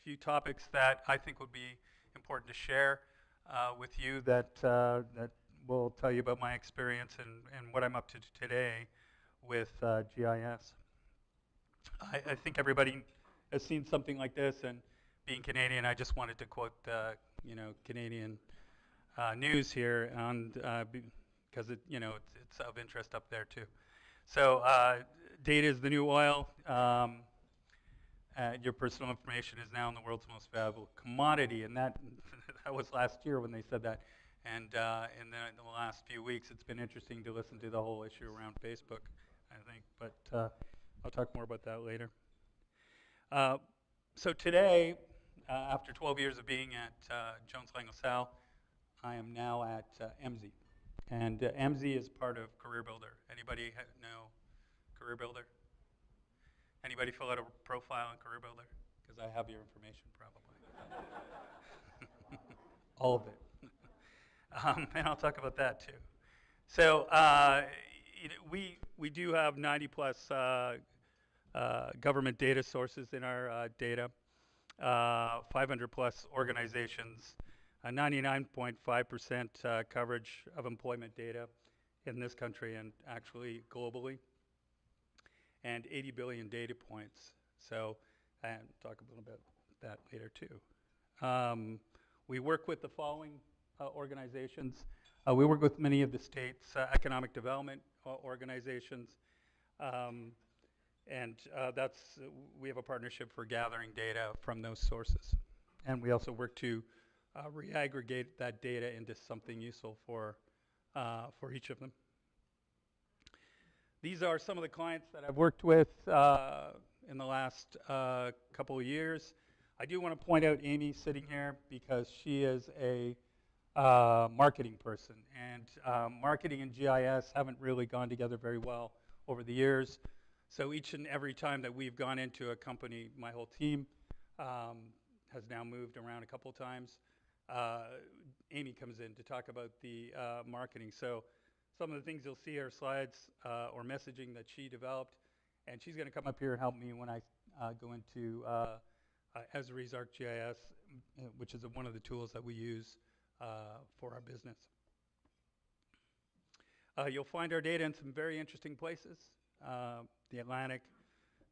few topics that I think would be important to share with you that will tell you about my experience and what I'm up to today with GIS. I think everybody has seen something like this, and being Canadian, I just wanted to quote Canadian news here, and because it's of interest up there too. So data is the new oil. Your personal information is now the world's most valuable commodity, and that was last year when they said that. And then in the last few weeks, it's been interesting to listen to the whole issue around Facebook, I think. But I'll talk more about that later. So today, after 12 years of being at Jones Lang LaSalle, I am now at EMSI. And EMSI is part of Career Builder. Anybody know Career Builder? Anybody fill out a profile on Career Builder? Because I have your information probably. All of it. And I'll talk about that too. So we do have 90 plus government data sources in our data, 500 plus organizations, 99.5% coverage of employment data in this country and actually globally, and 80 billion data points. So, and talk a little bit about that later too. We work with the following organizations. We work with many of the state's economic development organizations, and we have a partnership for gathering data from those sources. And we also work to re-aggregate that data into something useful for each of them. These are some of the clients that I've worked with in the last couple of years. I do want to point out Amy sitting here because she is a marketing person, and marketing and GIS haven't really gone together very well over the years. So each and every time that we've gone into a company, my whole team has now moved around a couple of times. Amy comes in to talk about the marketing. So some of the things you'll see are slides or messaging that she developed, and she's going to come up here and help me when I go into Esri's ArcGIS, which is one of the tools that we use for our business. You'll find our data in some very interesting places. The Atlantic,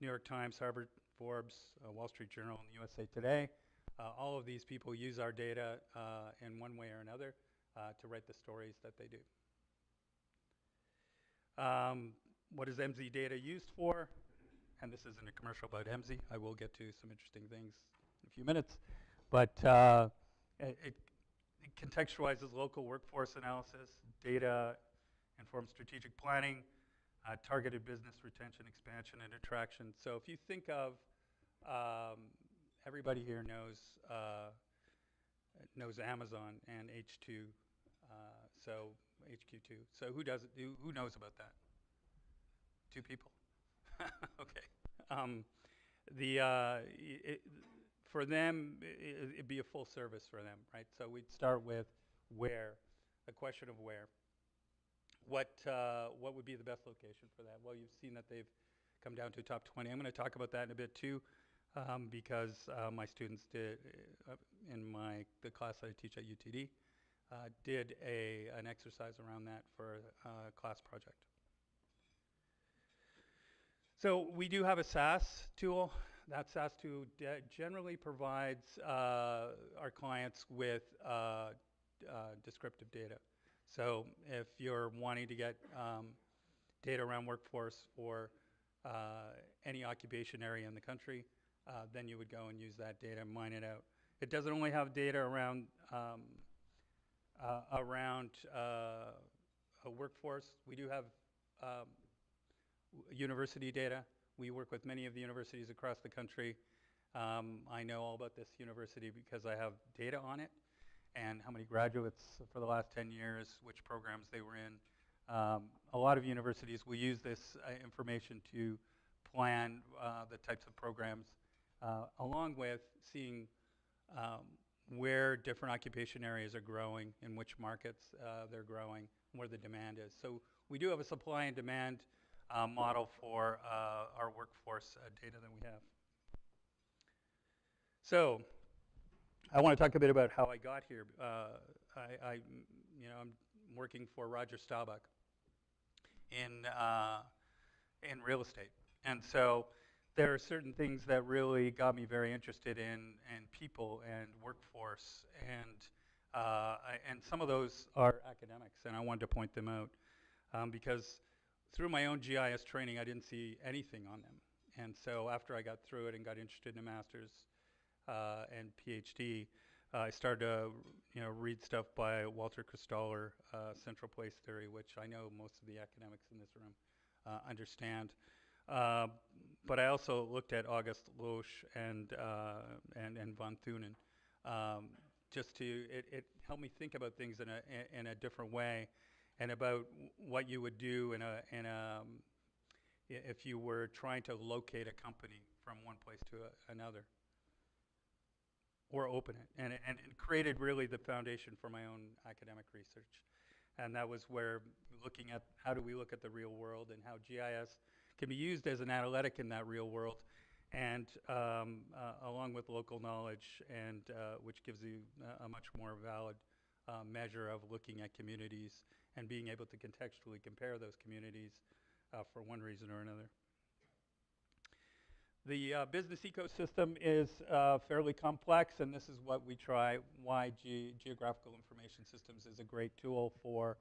New York Times, Harvard, Forbes, Wall Street Journal, and the USA Today. All of these people use our data in one way or another to write the stories that they do. What is EMSI data used for? And this isn't a commercial about EMSI. I will get to some interesting things in a few minutes. But it contextualizes local workforce analysis, data informs strategic planning, targeted business retention, expansion, and attraction. So if you think of, everybody here knows Amazon and H2, so HQ2. So who does it? Who knows about that? 2 people. Okay. For them, it'd be a full service for them, right? So we'd start with where, a question of where. What would be the best location for that? Well, you've seen that they've come down to a top 20. I'm going to talk about that in a bit too, because my students did, in the class that I teach at UTD, did an exercise around that for a class project. So we do have a SAS tool. That SAS tool generally provides our clients with descriptive data. So if you're wanting to get data around workforce for any occupation area in the country, then you would go and use that data and mine it out. It doesn't only have data around a workforce. We do have university data. We work with many of the universities across the country. I know all about this university because I have data on it and how many graduates for the last 10 years, which programs they were in. A lot of universities will use this information to plan the types of programs, along with seeing where different occupation areas are growing, in which markets they're growing, where the demand is. So we do have a supply and demand model for our workforce data that we have. So I want to talk a bit about how I got here. I'm working for Roger Staubach in real estate, and so there are certain things that really got me very interested in people and workforce, and some of those are academics, and I wanted to point them out because through my own GIS training, I didn't see anything on them, and so after I got through it and got interested in a master's and Ph.D., I started to read stuff by Walter Kristaller, Central Place Theory, which I know most of the academics in this room understand. But I also looked at August Loesch and von Thunen. It helped me think about things in a different way, and about what you would do if you were trying to locate a company from one place to another, or open it, and it created really the foundation for my own academic research. And that was where looking at how do we look at the real world and how GIS can be used as an analytic in that real world, and along with local knowledge, and which gives you a much more valid measure of looking at communities and being able to contextually compare those communities for one reason or another. The business ecosystem is fairly complex, and this is what we try, why geographical information systems is a great tool for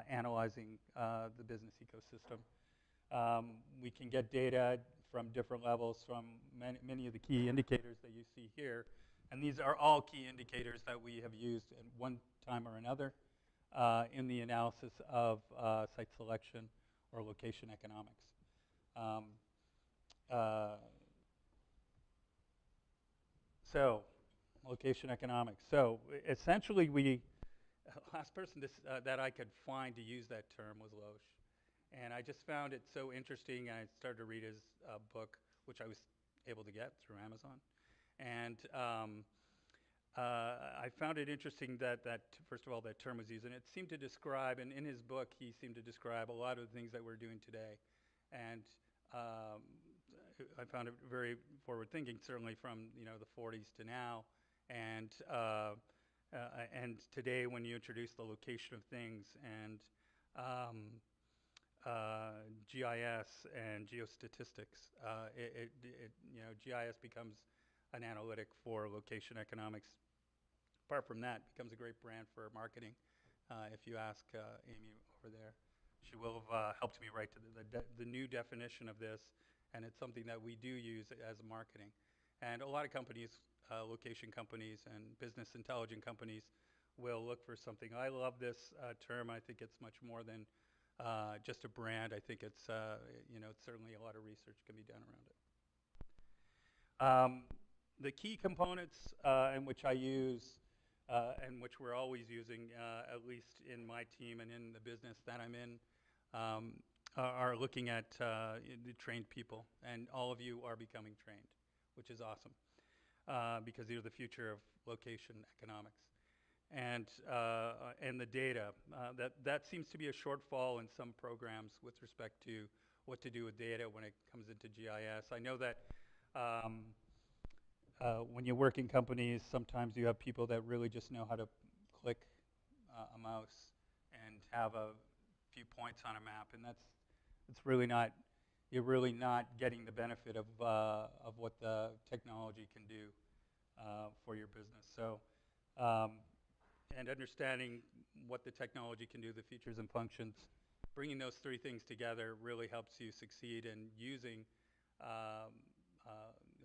analyzing the business ecosystem. We can get data from different levels from many of the key indicators that you see here, and these are all key indicators that we have used at one time or another in the analysis of site selection or location economics. So, location economics. So, essentially, last person that I could find to use that term was Loesch. And I just found it so interesting, and I started to read his book, which I was able to get through Amazon. And I found it interesting that first of all, that term was used. And it seemed to describe, and in his book, he seemed to describe a lot of the things that we're doing today. And I found it very forward-thinking, certainly from the 40s to now, and today when you introduce the location of things and GIS and geostatistics, GIS becomes an analytic for location economics. Apart from that, it becomes a great brand for marketing. If you ask Amy over there, she will have helped me write to the new definition of this. And it's something that we do use as marketing. And a lot of companies, location companies and business intelligence companies, will look for something. I love this term. I think it's much more than just a brand. I think it's, it's certainly a lot of research can be done around it. The key components in which I use, and which we're always using, at least in my team and in the business that I'm in, are looking at the trained people, and all of you are becoming trained, which is awesome, because you're the future of location economics, and the data. That seems to be a shortfall in some programs with respect to what to do with data when it comes into GIS. I know that when you work in companies, sometimes you have people that really just know how to click a mouse and have a few points on a map, and you're really not getting the benefit of what the technology can do for your business. So, and understanding what the technology can do, the features and functions, bringing those three things together really helps you succeed in using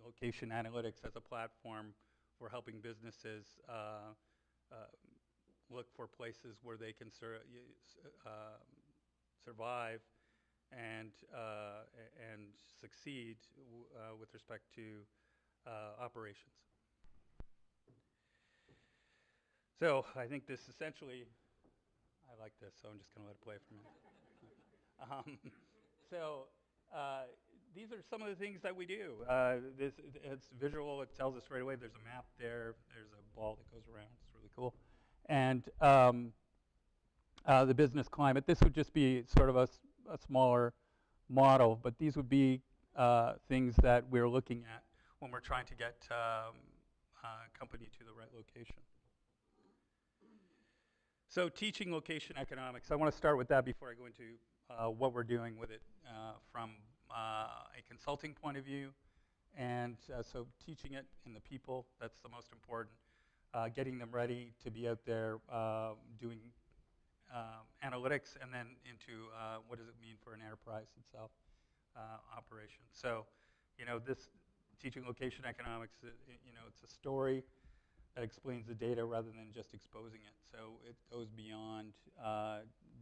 location analytics as a platform for helping businesses look for places where they can survive and succeed with respect to operations. So I think this essentially, I like this, so I'm just going to let it play for a minute. These are some of the things that we do. It's visual. It tells us right away. There's a map there. There's a ball that goes around. It's really cool. And the business climate. This would just be sort of a smaller model, but these would be things that we're looking at when we're trying to get company to the right location. So teaching location economics, I want to start with that before I go into what we're doing with it from a consulting point of view. And so teaching it in the people, that's the most important. Getting them ready to be out there doing analytics, and then into what does it mean for an enterprise itself operation. So, this teaching location economics, it's a story that explains the data rather than just exposing it. So it goes beyond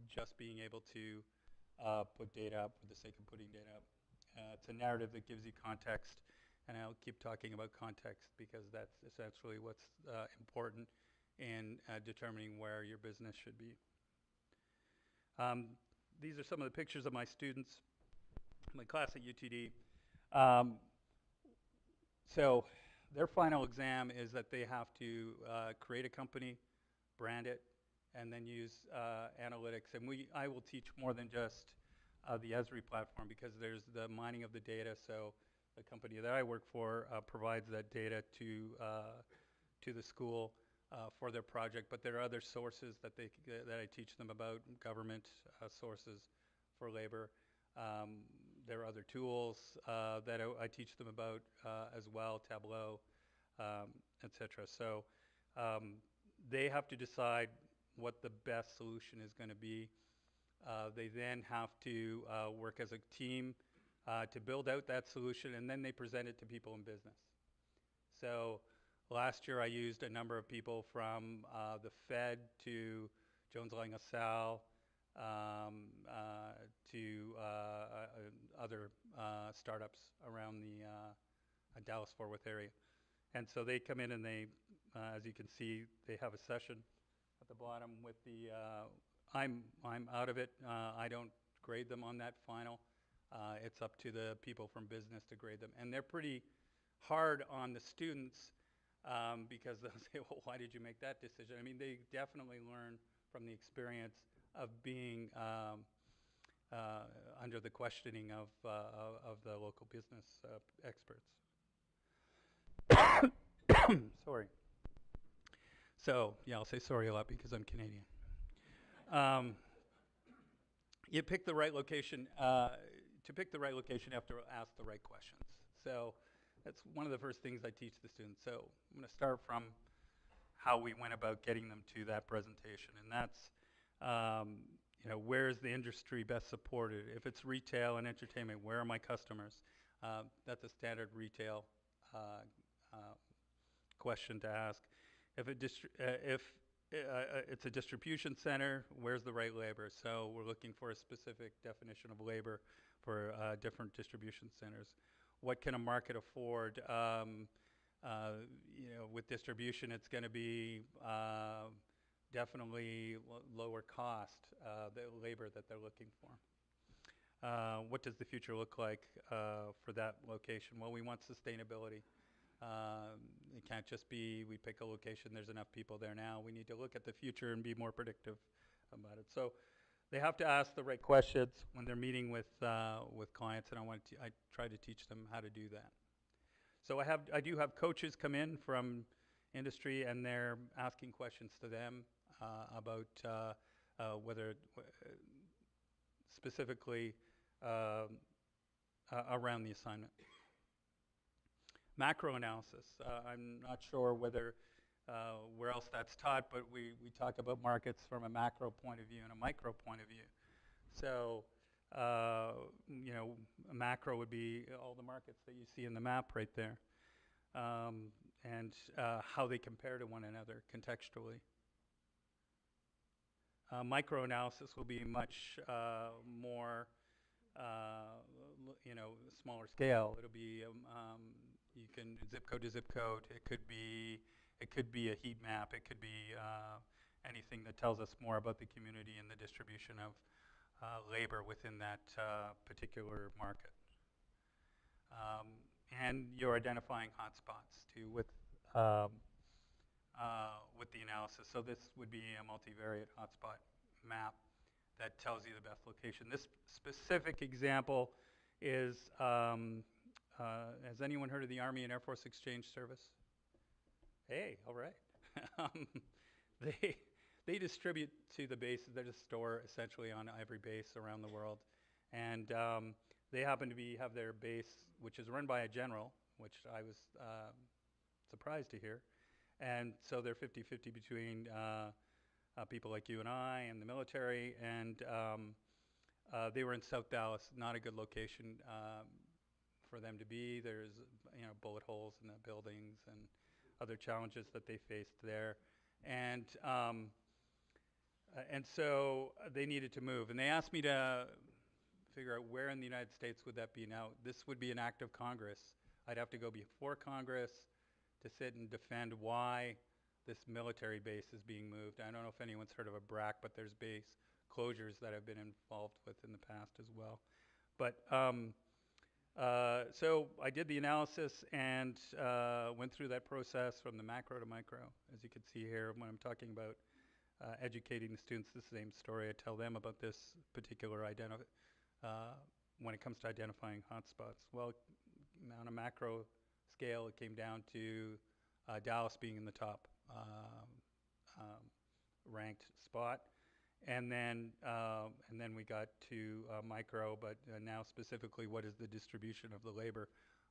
just being able to put data up for the sake of putting data up. It's a narrative that gives you context, and I'll keep talking about context because that's essentially what's important in determining where your business should be. These are some of the pictures of my students, my class at UTD. So their final exam is that they have to create a company, brand it, and then use analytics. And I will teach more than just the Esri platform, because there's the mining of the data. So the company that I work for provides that data to the school for their project. But there are other sources that I teach them about, government sources for labor. There are other tools that I teach them about as well, Tableau, etc. So they have to decide what the best solution is going to be. They then have to work as a team to build out that solution, and then they present it to people in business. So last year I used a number of people from the Fed to Jones Lang LaSalle to other startups around the Dallas-Fort Worth area. And so they come in and they, as you can see, they have a session at the bottom with the, I'm out of it. I don't grade them on that final. It's up to the people from business to grade them. And they're pretty hard on the students because they'll say, well, why did you make that decision? I mean, they definitely learn from the experience of being under the questioning of the local business experts. Sorry. So, yeah, I'll say sorry a lot because I'm Canadian. You pick the right location. To pick the right location, you have to ask the right questions. So that's one of the first things I teach the students. So I'm going to start from how we went about getting them to that presentation, and that's where is the industry best supported? If it's retail and entertainment, where are my customers? That's a standard retail question to ask. If it's a distribution center, where's the right labor? So we're looking for a specific definition of labor for different distribution centers. What can a market afford? With distribution, it's going to be definitely lower cost, the labor that they're looking for. What does the future look like for that location? Well, we want sustainability. It can't just be we pick a location, there's enough people there now. We need to look at the future and be more predictive about it. So they have to ask the right questions when they're meeting with clients, and I try to teach them how to do that. So I do have coaches come in from industry, and they're asking questions to them about whether specifically around the assignment. Macro analysis. I'm not sure whether where else that's taught, but we talk about markets from a macro point of view and a micro point of view. So, a macro would be all the markets that you see in the map right there, and how they compare to one another contextually. Micro analysis will be much more, smaller scale. It'll be you can zip code to zip code. It could be a heat map. It could be anything that tells us more about the community and the distribution of labor within that particular market. And you're identifying hotspots too with the analysis. So this would be a multivariate hotspot map that tells you the best location. This specific example is, has anyone heard of the Army and Air Force Exchange Service? Hey, all right. um, they they distribute to the bases. They're just store essentially on every base around the world, and they happen to have their base, which is run by a general, which I was surprised to hear, and so they're 50-50 between people like you and I and the military, and they were in South Dallas, not a good location for them to be. There's bullet holes in the buildings and other challenges that they faced there, and so they needed to move, and they asked me to figure out where in the United States would that be. Now, this would be an act of Congress. I'd have to go before Congress to sit and defend why this military base is being moved. I don't know if anyone's heard of a BRAC, but there's base closures that I've been involved with in the past as well. But so I did the analysis and went through that process from the macro to micro. As you can see here, when I'm talking about educating the students, this is the same story I tell them about this particular when it comes to identifying hotspots. Well, on a macro scale, it came down to Dallas being in the top ranked spot, and then we got to micro, but now specifically, what is the distribution of the labor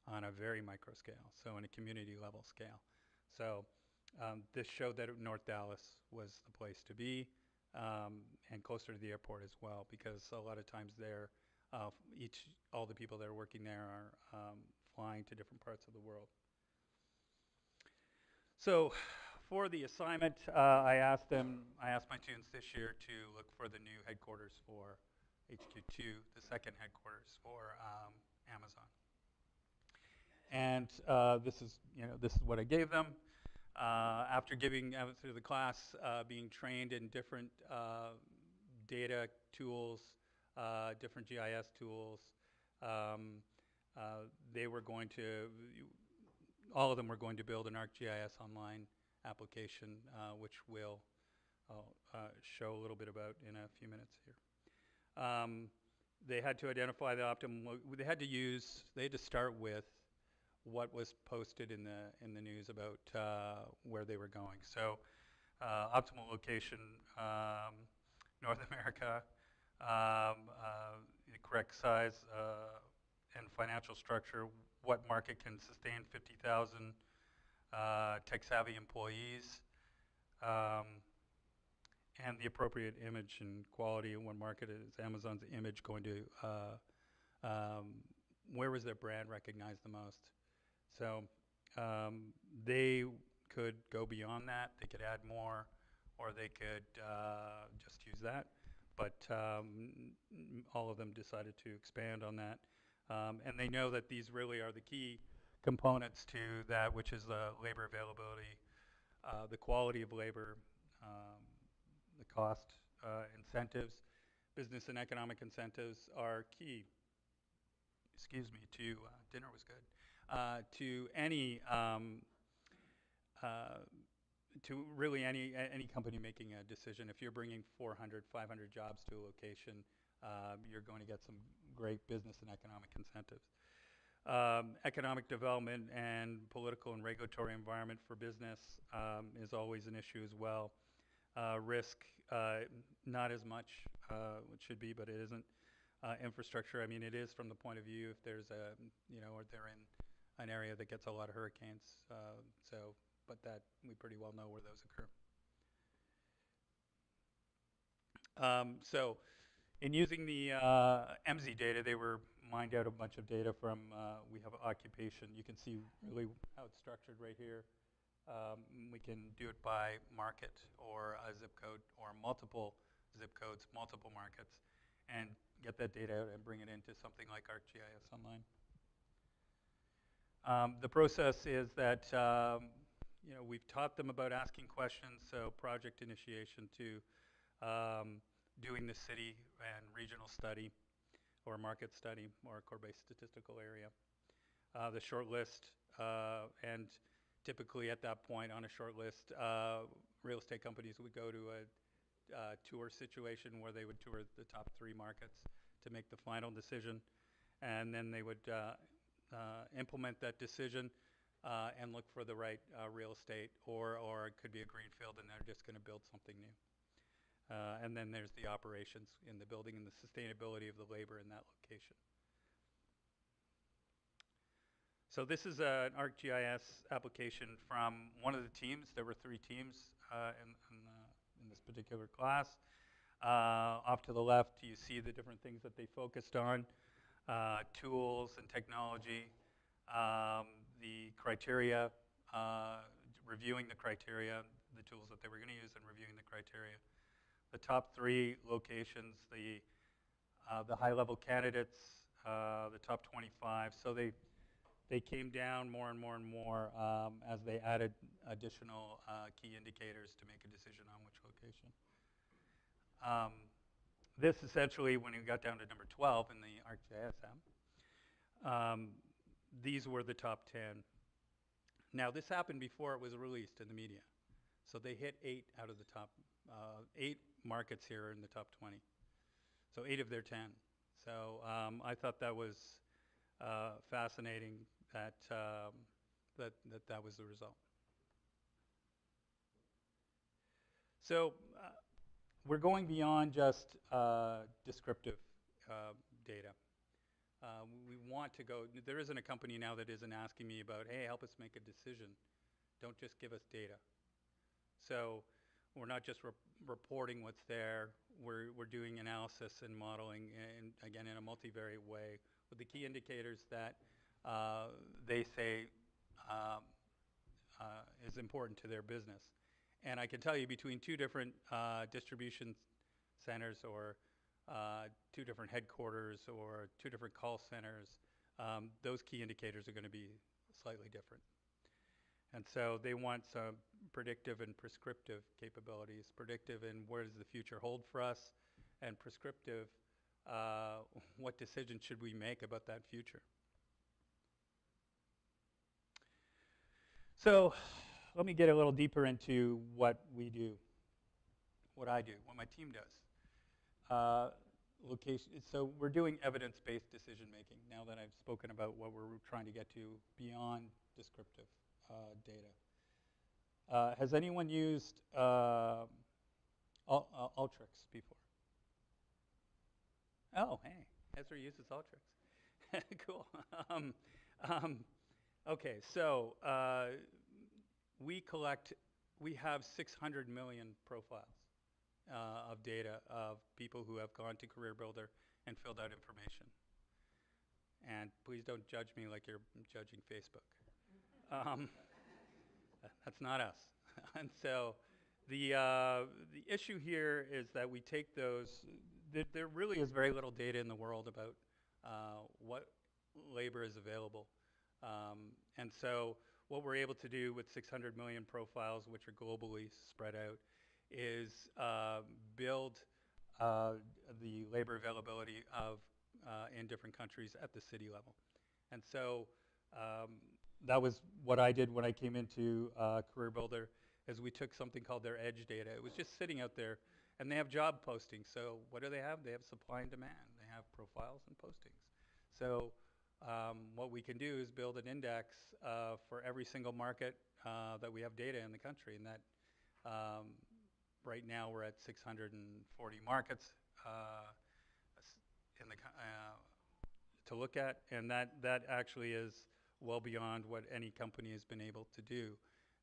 on a very micro scale, so in a community level scale. So this showed that North Dallas was the place to be, and closer to the airport as well, because a lot of times there, all the people that are working there are flying to different parts of the world. So for the assignment, I asked my students this year to look for the new headquarters for HQ2, the second headquarters for Amazon. And this is what I gave them. After through the class, being trained in different data tools, different GIS tools, all of them were going to build an ArcGIS online application, which we'll show a little bit about in a few minutes here. They had to identify the optimal. They had to start with what was posted in the news about where they were going. So, optimal location, North America, correct size and financial structure. What market can sustain 50,000 tech-savvy employees, and the appropriate image and quality in what market is Amazon's image going to, where was their brand recognized the most? So they could go beyond that, they could add more, or they could just use that. But all of them decided to expand on that. And they know that these really are the key components to that, which is the labor availability, the quality of labor, the cost incentives. Business and economic incentives are key, to, dinner was good, to any, to really any company making a decision. If you're bringing 400, 500 jobs to a location, you're going to get some great business and economic incentives. Economic development and political and regulatory environment for business is always an issue as well. Risk, not as much, it should be, but it isn't. Infrastructure, I mean, it is from the point of view if there's or they're in an area that gets a lot of hurricanes. But that we pretty well know where those occur. So in using the EMSI data, they were mined out a bunch of data from, we have occupation. You can see really how it's structured right here. We can do it by market or a zip code or multiple zip codes, multiple markets, and get that data out and bring it into something like ArcGIS Online. The process is that we've taught them about asking questions, so project initiation to doing the city and regional study or market study or core-based statistical area. The short list, and typically at that point on a short list, real estate companies would go to a tour situation where they would tour the top 3 markets to make the final decision, and then they would implement that decision. and look for the right real estate, or it could be a greenfield and they're just going to build something new. And then there's the operations in the building and the sustainability of the labor in that location. So this is an ArcGIS application from one of the teams. There were 3 teams in this particular class. Off to the left, you see the different things that they focused on, tools and technology, the criteria, reviewing the criteria, the tools that they were going to use, and reviewing the criteria. The top 3 locations, the high-level candidates, the top 25. So they came down more and more and more as they added additional key indicators to make a decision on which location. This essentially, when you got down to number 12 in the ArcGIS app, these were the top 10. Now, this happened before it was released in the media. So they hit 8 out of the top, 8 markets here in the top 20. So 8 of their 10. So I thought that was fascinating that, that was the result. So we're going beyond just descriptive data. We want to go, there isn't a company now that isn't asking me about, hey, help us make a decision. Don't just give us data. So we're not just reporting what's there. We're doing analysis and modeling, and again, in a multivariate way, with the key indicators that they say is important to their business. And I can tell you between 2 different distribution centers, or 2 different headquarters, or 2 different call centers, those key indicators are going to be slightly different. And so they want some predictive and prescriptive capabilities. Predictive in where does the future hold for us, and prescriptive, what decisions should we make about that future. So let me get a little deeper into what we do, what I do, what my team does. So we're doing evidence-based decision making now that I've spoken about what we're trying to get to beyond descriptive data. Has anyone used Ultrix before? Oh, hey, Ezra uses Ultrix. Cool. Okay, so we have 600 million profiles of data of people who have gone to Career Builder and filled out information. And please don't judge me like you're judging Facebook. That's not us. And so the issue here is that we take those, there really is very little data in the world about what labor is available. And so what we're able to do with 600 million profiles, which are globally spread out, is build the labor availability of in different countries at the city level. And so that was what I did when I came into Career Builder, is we took something called their edge data. It was just sitting out there, and they have job postings. So what do they have? They have supply and demand. They have profiles and postings. So what we can do is build an index for every single market that we have data in the country, and that right now we're at 640 markets in the to look at, and that actually is well beyond what any company has been able to do.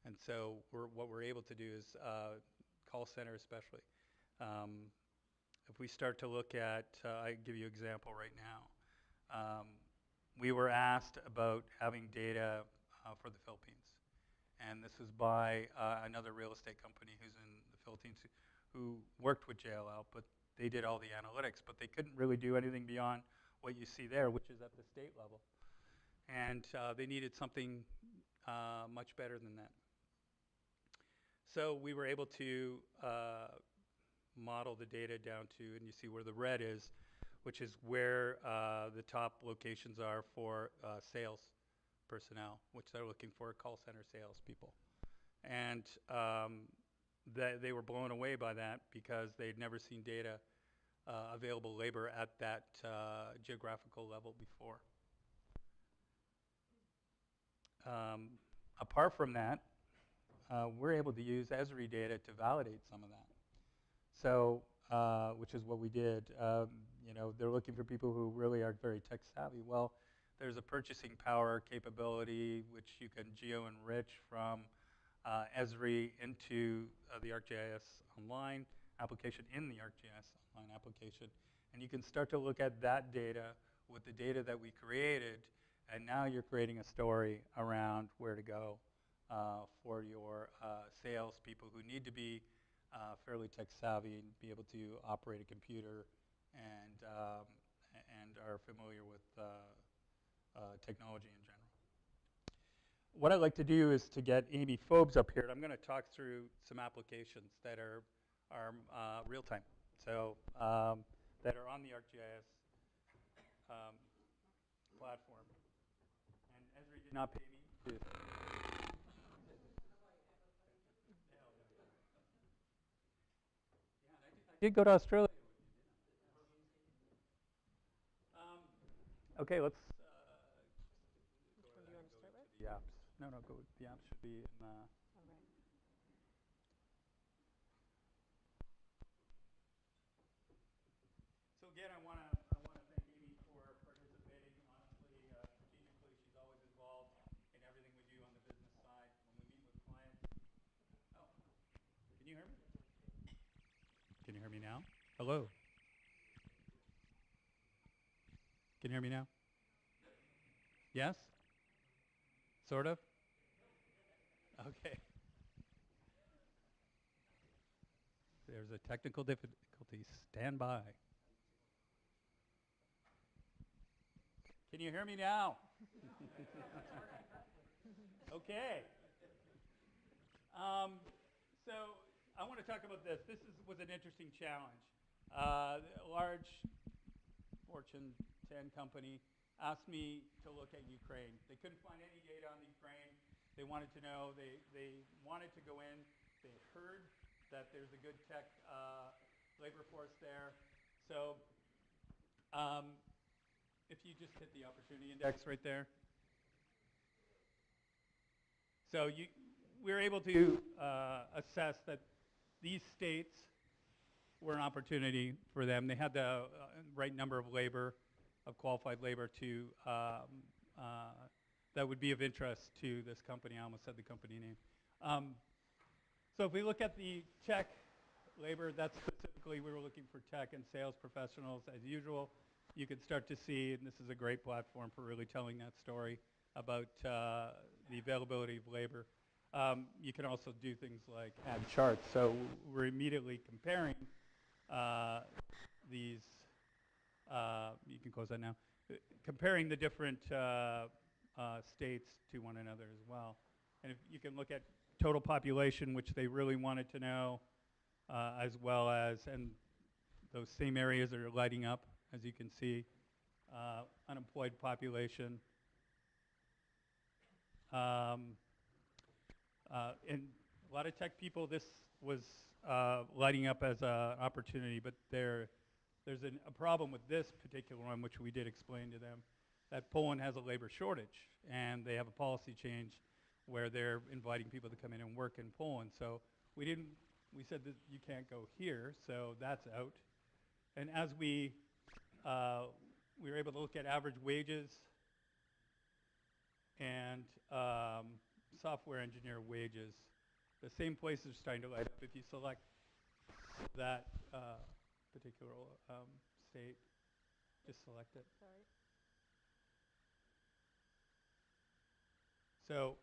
And so what we're able to do is call center especially. If we start to look at, I give you an example right now. We were asked about having data for the Philippines. And this was by another real estate company who's in the Philippines who worked with JLL, but they did all the analytics, but they couldn't really do anything beyond what you see there, which is at the state level. And they needed something much better than that. So we were able to model the data down to, and you see where the red is, which is where the top locations are for sales personnel, which they're looking for call center salespeople. And they were blown away by that because they'd never seen data available labor at that geographical level before. apart from that, we're able to use Esri data to validate some of that. So, which is what we did. You know, they're looking for people who really are very tech savvy. Well, there's a purchasing power capability which you can geo-enrich from Esri into the ArcGIS Online application, in the ArcGIS Online application. And you can start to look at that data with the data that we created, and now you're creating a story around where to go for your sales people who need to be fairly tech savvy and be able to operate a computer and are familiar with technology in general. What I'd like to do is to get Amy Phobes up here. I'm going to talk through some applications that are real-time, so that are on the ArcGIS platform. And Esri did not pay me to. I did go to Australia. Okay, let's go to the apps. No, go. The apps should be in. So again, I want to thank Amy for participating. Honestly, strategically, she's always involved in everything we do on the business side. When we meet with clients. Oh, can you hear me? Can you hear me now? Hello. Can you hear me now? Yes? Sort of? Okay. There's a technical difficulty. Stand by. Can you hear me now? Okay. So I want to talk about this. This was an interesting challenge. A large Fortune 10 company asked me to look at Ukraine. They couldn't find any data on the Ukraine. They wanted to know. They wanted to go in. They heard that there's a good tech labor force there. So if you just hit the opportunity index right there. So we were able to assess that these states were an opportunity for them. They had the right number of labor, of qualified labor to that would be of interest to this company. I almost said the company name. So if we look at the tech labor, that's specifically, we were looking for tech and sales professionals as usual. You can start to see, and this is a great platform for really telling that story about the availability of labor. You can also do things like add charts. So we're immediately comparing these, you can close that now, comparing the different states to one another as well. And if you can look at total population, which they really wanted to know, as well as, and those same areas that are lighting up, as you can see, unemployed population. And a lot of tech people, this was lighting up as an opportunity, but there's a problem with this particular one, which we did explain to them, that Poland has a labor shortage, and they have a policy change where they're inviting people to come in and work in Poland. So we said that you can't go here, so that's out. And as we were able to look at average wages and software engineer wages, the same places are starting to light up. If you select that particular state, just select it. Sorry. So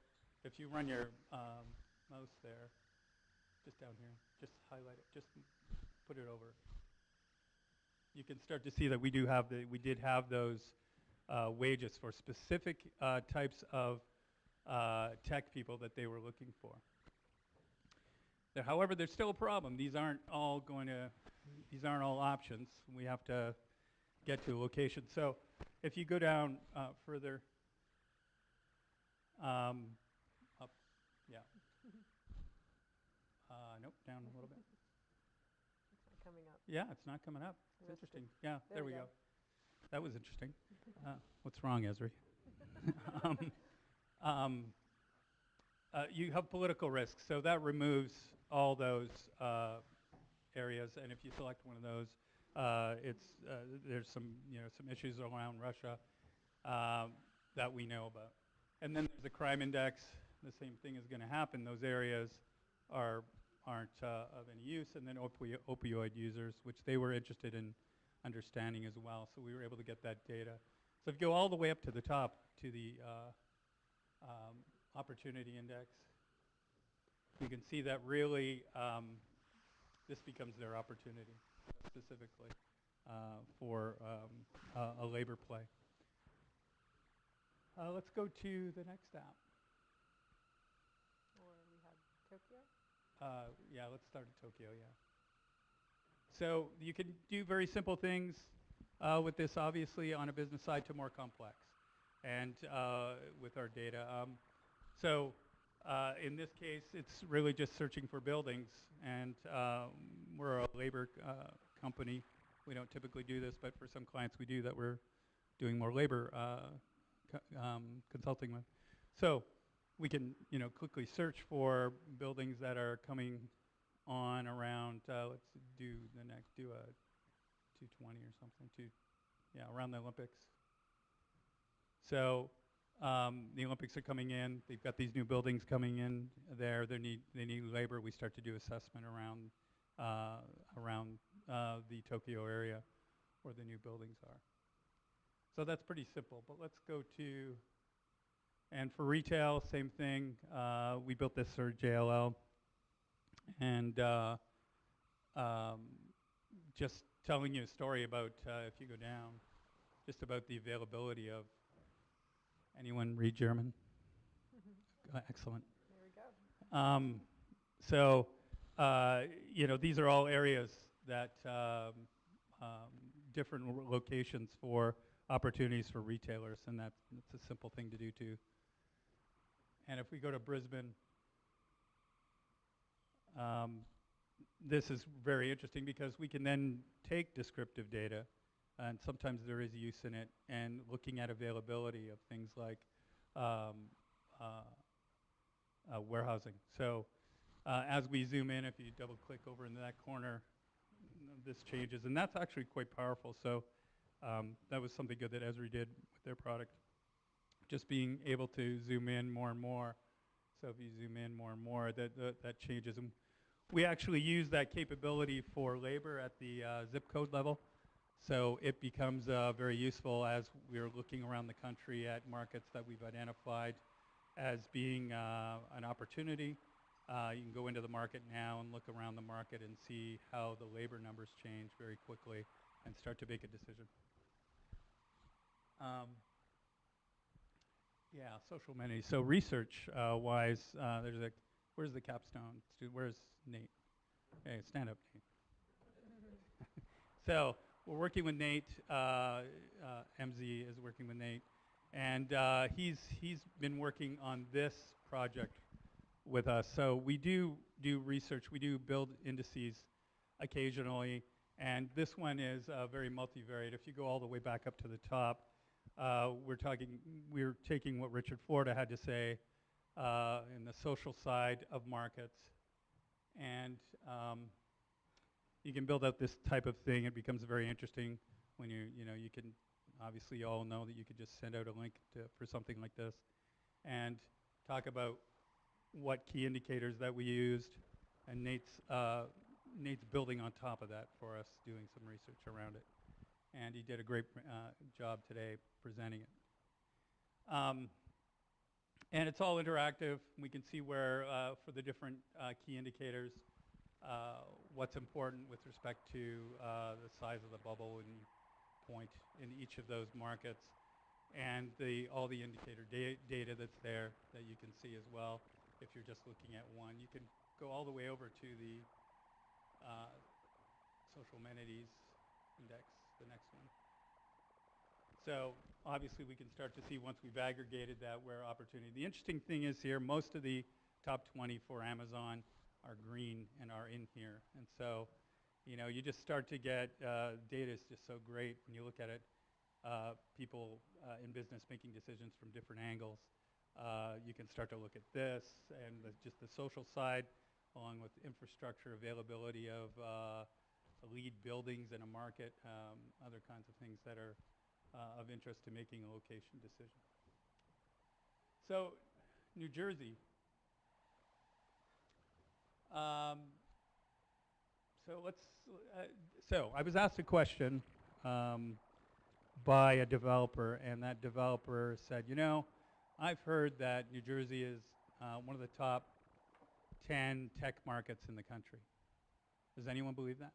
if you run your mouse there, just down here, just highlight it, just put it over. You can start to see that we did have those wages for specific types of tech people that they were looking for. However, there's still a problem. These aren't all options. We have to get to a location. So if you go down further, up, yeah. Nope, down a little bit. It's not coming up. Yeah, it's not coming up. It's interesting. Yeah, there we go. go. That was interesting. What's wrong, Esri? You have political risk, so that removes all those areas. And if you select one of those, there's some some issues around Russia that we know about. And then there's a crime index. The same thing is going to happen. Those areas aren't of any use. And then opioid users, which they were interested in understanding as well. So we were able to get that data. So if you go all the way up to the top to the opportunity index, you can see that really this becomes their opportunity specifically for a labor play. Let's go to the next app. Or we have Tokyo? Yeah, let's start at Tokyo, yeah. So you can do very simple things with this, obviously, on a business side to more complex, and with our data. So in this case, it's really just searching for buildings, and we're a labor company. We don't typically do this, but for some clients we do that we're doing more labor consulting with. So we can quickly search for buildings that are coming on around, let's do a 220 or something, around the Olympics. So the Olympics are coming in. They've got these new buildings coming in there. They need labor. We start to do assessment around the Tokyo area where the new buildings are. So that's pretty simple. But let's go to, and for retail, same thing. We built this for JLL, and just telling you a story about, if you go down, just about the availability of. Anyone read German? Excellent. There we go. So, these are all areas that different locations for opportunities for retailers, and that's a simple thing to do too. And if we go to Brisbane, this is very interesting because we can then take descriptive data, and sometimes there is use in it, and looking at availability of things like warehousing. So as we zoom in, if you double click over into that corner, this changes, and that's actually quite powerful. So that was something good that Esri did with their product, just being able to zoom in more and more. So if you zoom in more and more, that changes. And we actually use that capability for labor at the zip code level. So it becomes very useful as we're looking around the country at markets that we've identified as being an opportunity. You can go into the market now and look around the market and see how the labor numbers change very quickly and start to make a decision. Social amenities. So research-wise, where's the capstone? Where's Nate? Hey, stand up, Nate. So we're working with Nate. EMSI is working with Nate, and he's been working on this project with us. So we do research. We do build indices occasionally, and this one is very multivariate. If you go all the way back up to the top, we're taking what Richard Florida had to say in the social side of markets, and you can build out this type of thing. It becomes very interesting when you can, obviously you all know that you could just send out a link for something like this and talk about what key indicators that we used, and Nate's building on top of that for us, doing some research around it. And he did a great job today presenting it. And it's all interactive. We can see where, for the different key indicators, what's important with respect to the size of the bubble and point in each of those markets, and all the indicator data that's there that you can see as well. If you're just looking at one, you can go all the way over to the social amenities index, the next one. So obviously we can start to see, once we've aggregated that, where opportunity. The interesting thing is here, most of the top 20 for Amazon are green and are in here. And so, you just start to get, data is just so great when you look at it, people in business making decisions from different angles. You can start to look at this and just the social side, along with infrastructure, availability of lead buildings in a market, other kinds of things that are of interest to making a location decision. So, New Jersey. So I was asked a question by a developer, and that developer said, you know, I've heard that New Jersey is one of the top 10 tech markets in the country. Does anyone believe that?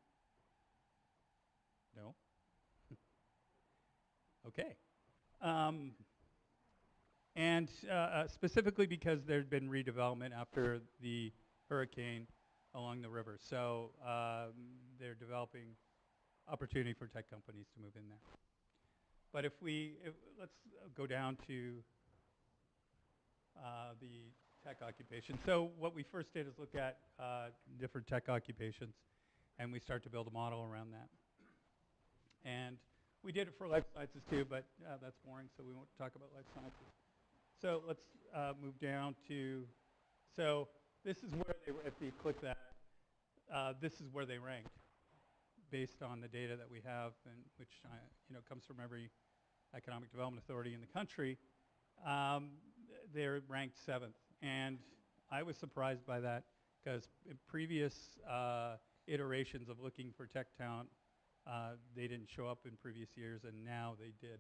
No? Okay. And specifically because there's been redevelopment after the hurricane along the river. So they're developing opportunity for tech companies to move in there. But let's go down to the tech occupation. So what we first did is look at different tech occupations, and we start to build a model around that. And we did it for life sciences too, but that's boring, so we won't talk about life sciences. So let's move down to, so this is where they, if you click that, this is where they ranked based on the data that we have, and which comes from every economic development authority in the country. They're ranked 7th, and I was surprised by that because in previous iterations of looking for tech talent, they didn't show up in previous years, and now they did.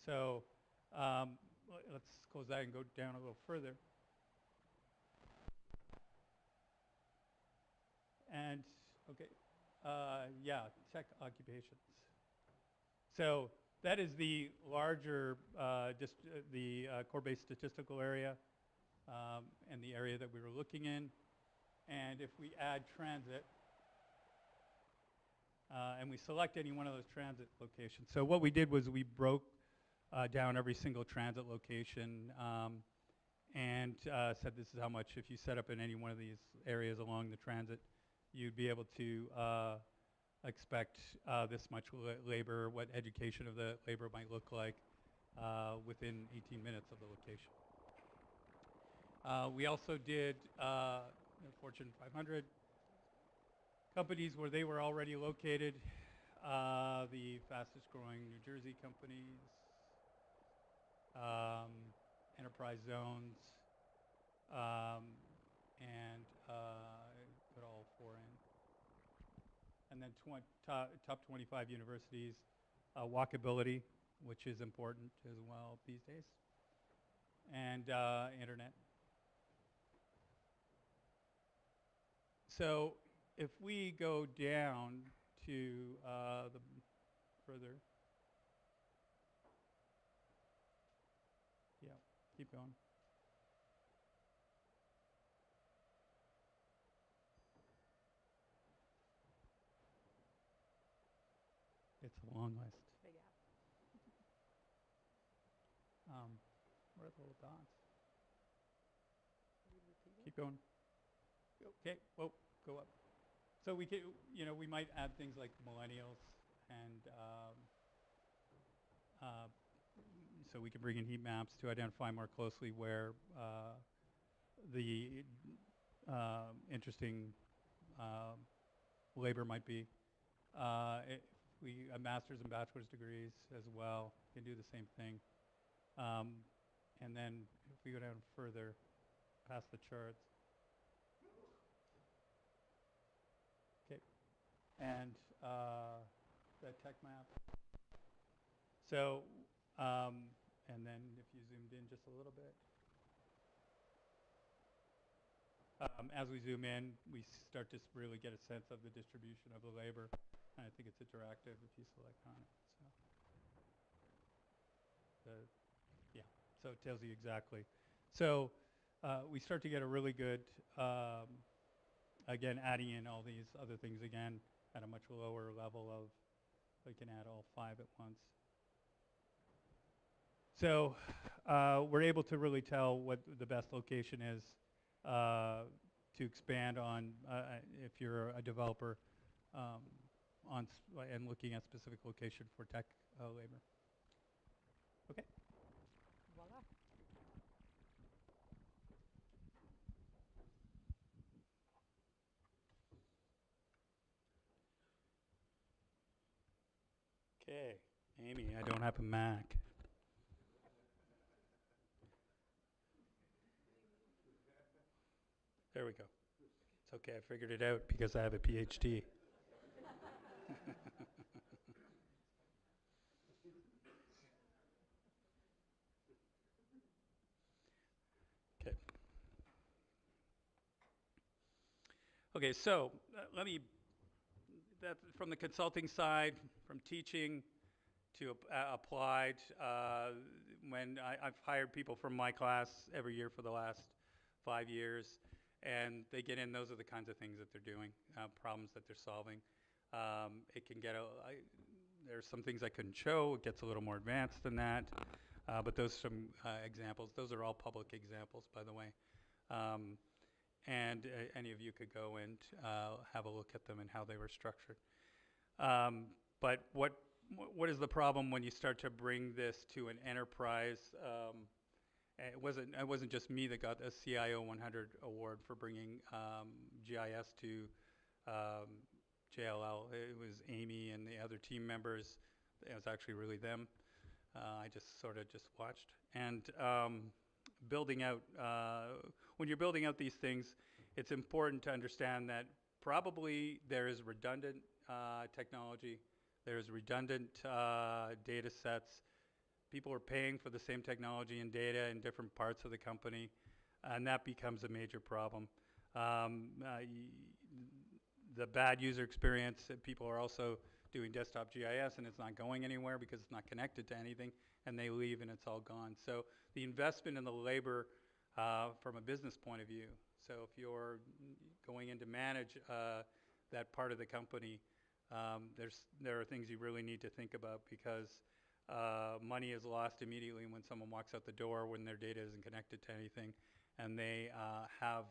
So let's close that and go down a little further. And okay, yeah, tech occupations. So that is the larger, the core-based statistical area and the area that we were looking in. And if we add transit, and we select any one of those transit locations. So what we did was we broke down every single transit location and said this is how much, if you set up in any one of these areas along the transit, you'd be able to expect this much labor, what education of the labor might look like within 18 minutes of the location. We also did Fortune 500 companies where they were already located, the fastest growing New Jersey companies, enterprise zones, and put all 4 in. And then top 25 universities, walkability, which is important as well these days, and internet. So if we go down to the further, yeah, keep going. It's a long list. Big app. Where are the little dots? Will you repeat it? Keep going. Okay, whoa, go up. So we could, we might add things like millennials, and so we can bring in heat maps to identify more closely where the interesting labor might be. We have master's and bachelor's degrees as well, can do the same thing. And then if we go down further past the charts. Okay, and the tech map. So, and then if you zoomed in just a little bit. As we zoom in, we start to really get a sense of the distribution of the labor. And I think it's interactive if you select on it. So, so it tells you exactly. So we start to get a really good, again, adding in all these other things again at a much lower level of, we can add all 5 at once. So we're able to really tell what the best location is to expand on if you're a developer and looking at specific location for tech labor. Okay. Voila. Okay, Amy, I don't have a Mac. There we go. It's okay, I figured it out because I have a Ph.D. Okay. Okay, so let me, that from the consulting side, from teaching to applied, when I've hired people from my class every year for the last 5 years, and they get in, those are the kinds of things that they're doing, problems that they're solving. It can get, there's some things I couldn't show, it gets a little more advanced than that, but those are some examples. Those are all public examples, by the way. And any of you could go and have a look at them and how they were structured. But what is the problem when you start to bring this to an enterprise? It wasn't just me that got the CIO 100 award for bringing GIS to JLL. It was Amy and the other team members. It was actually really them. I just sort of just watched. And building out, when you're building out these things, it's important to understand that probably there is redundant technology, there's redundant data sets. People are paying for the same technology and data in different parts of the company, and that becomes a major problem. The bad user experience, people are also doing desktop GIS and it's not going anywhere because it's not connected to anything, and they leave and it's all gone. So the investment in the labor from a business point of view, so if you're going in to manage that part of the company, there are things you really need to think about, because money is lost immediately when someone walks out the door when their data isn't connected to anything, and they have,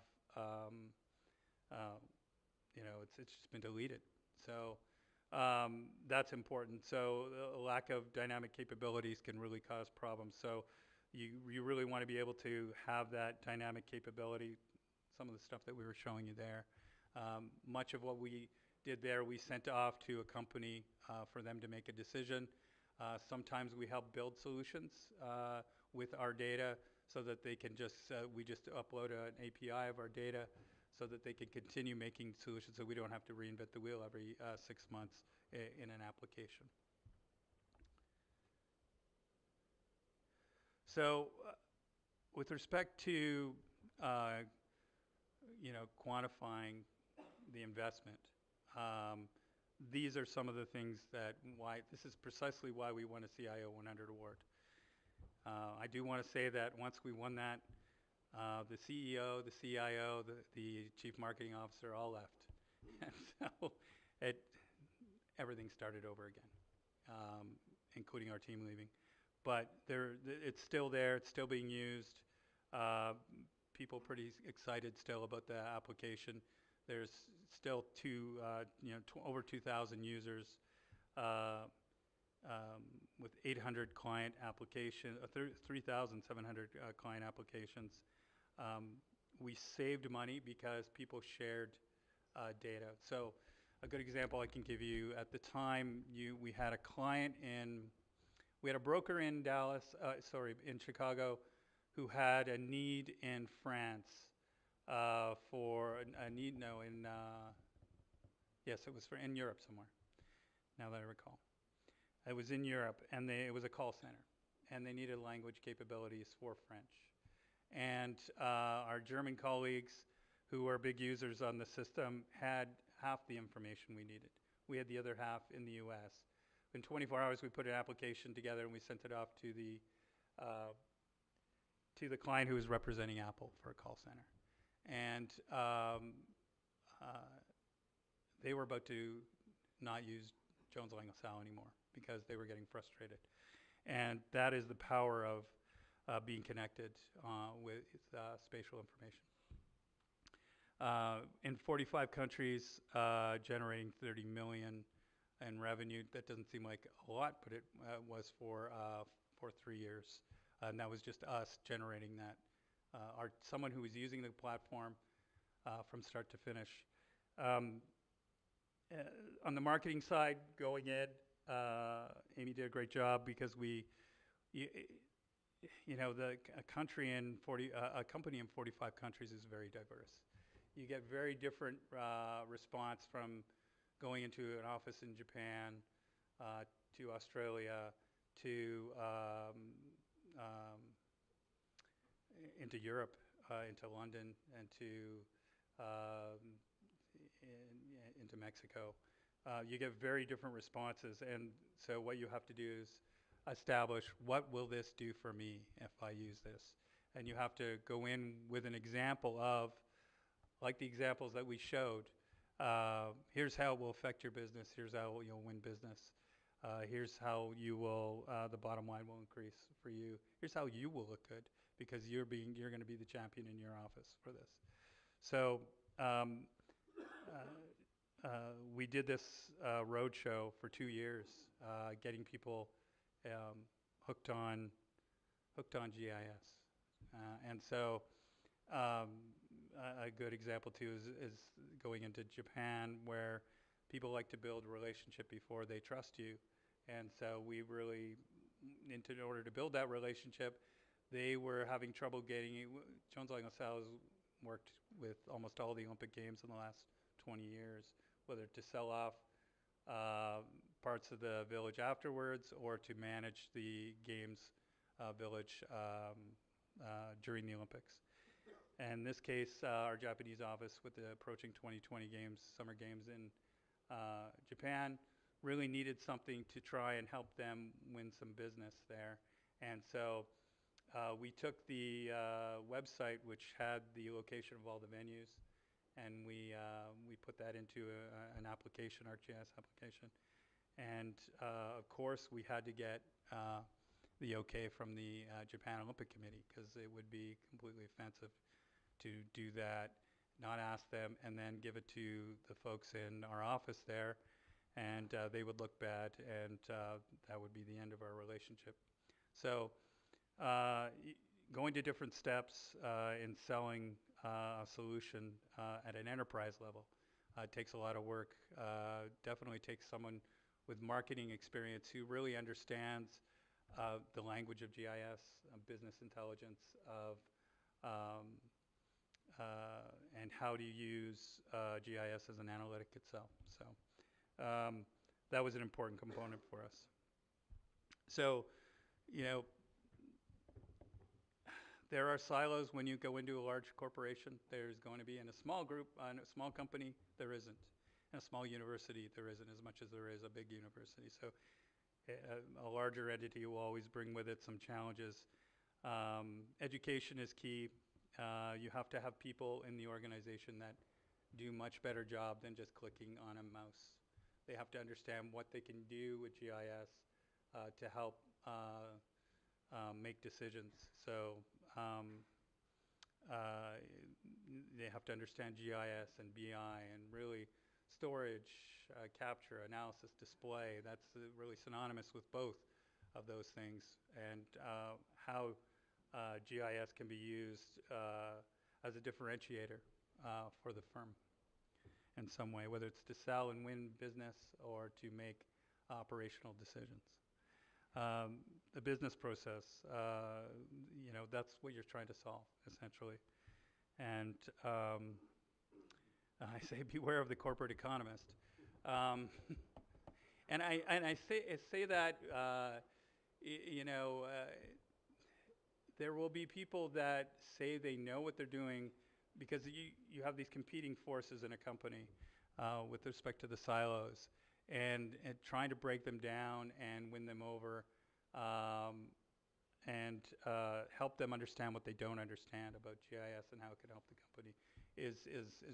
it's just been deleted. So that's important. So a lack of dynamic capabilities can really cause problems. So you really want to be able to have that dynamic capability, some of the stuff that we were showing you there. Much of what we did there, we sent off to a company for them to make a decision. Sometimes we help build solutions with our data so that they can just, we just upload an API of our data so that they can continue making solutions, so we don't have to reinvent the wheel every 6 months in an application. So with respect to quantifying the investment, these are some of the things that this is precisely why we won a CIO 100 award. I do want to say that once we won that, the CEO, the CIO, the chief marketing officer all left. And so everything started over again, including our team leaving. But it's still there, it's still being used. People pretty excited still about the application. There's still over 2,000 users with 800 client applications, 3,700 client applications. We saved money because people shared data. So a good example I can give you, at the time we had a broker in in Chicago who had a need in France it was in Europe somewhere, now that I recall. It was in Europe, and it was a call center, and they needed language capabilities for French. And our German colleagues, who are big users on the system, had half the information we needed. We had the other half in the US. In 24 hours, we put an application together, and we sent it off to the client who was representing Apple for a call center. And they were about to not use Jones Lang LaSalle anymore because they were getting frustrated. And that is the power of being connected with spatial information. In 45 countries, generating 30 million in revenue. That doesn't seem like a lot, but it was for 3 years. And that was just us generating that. Someone who was using the platform from start to finish. On the marketing side, going in, Amy did a great job because you, a country in 40, a company in 45 countries is very diverse. You get very different response from going into an office in Japan, to Australia, to into Europe, into London, and into Mexico. You get very different responses, and so what you have to do is establish, what will this do for me if I use this? And you have to go in with an example of, like the examples that we showed. Here's how it will affect your business. Here's how you'll win business. Here's how you will, the bottom line will increase for you. Here's how you will look good, because you're going to be the champion in your office for this. So we did this roadshow for 2 years, getting people hooked on GIS. And so a good example too is going into Japan, where people like to build a relationship before they trust you. And so we really, in order to build that relationship, they were having trouble getting it. Jones Lang LaSalle has worked with almost all the Olympic Games in the last 20 years, whether to sell off parts of the village afterwards or to manage the games village during the Olympics. And in this case, our Japanese office, with the approaching 2020 games, summer games in Japan, really needed something to try and help them win some business there. And so we took the website, which had the location of all the venues, and we put that into an application, our GIS application. And of course, we had to get the okay from the Japan Olympic Committee, because it would be completely offensive to do that, not ask them, and then give it to the folks in our office there, and they would look bad, and that would be the end of our relationship. So going to different steps in selling a solution at an enterprise level takes a lot of work. Definitely takes someone with marketing experience who really understands the language of GIS, business intelligence, and how to use GIS as an analytic itself. So that was an important component for us. So, there are silos when you go into a large corporation. There's going to be, in a small group, in a small company, there isn't. In a small university, there isn't as much as there is a big university. So a larger entity will always bring with it some challenges. Education is key. You have to have people in the organization that do a much better job than just clicking on a mouse. They have to understand what they can do with GIS to help make decisions. So they have to understand GIS and BI and really storage, capture, analysis, display. That's really synonymous with both of those things, and how GIS can be used as a differentiator for the firm in some way, whether it's to sell and win business or to make operational decisions. The business process, that's what you're trying to solve, essentially. And I say beware of the corporate economist. And I say that, there will be people that say they know what they're doing, because you have these competing forces in a company with respect to the silos, and trying to break them down and win them over, and help them understand what they don't understand about GIS and how it can help the company is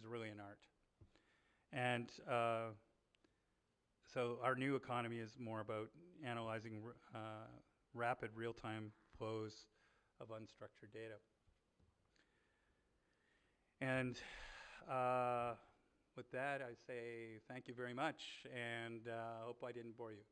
really an art. And so our new economy is more about analyzing rapid real-time flows of unstructured data. And with that, I say thank you very much, and hope I didn't bore you.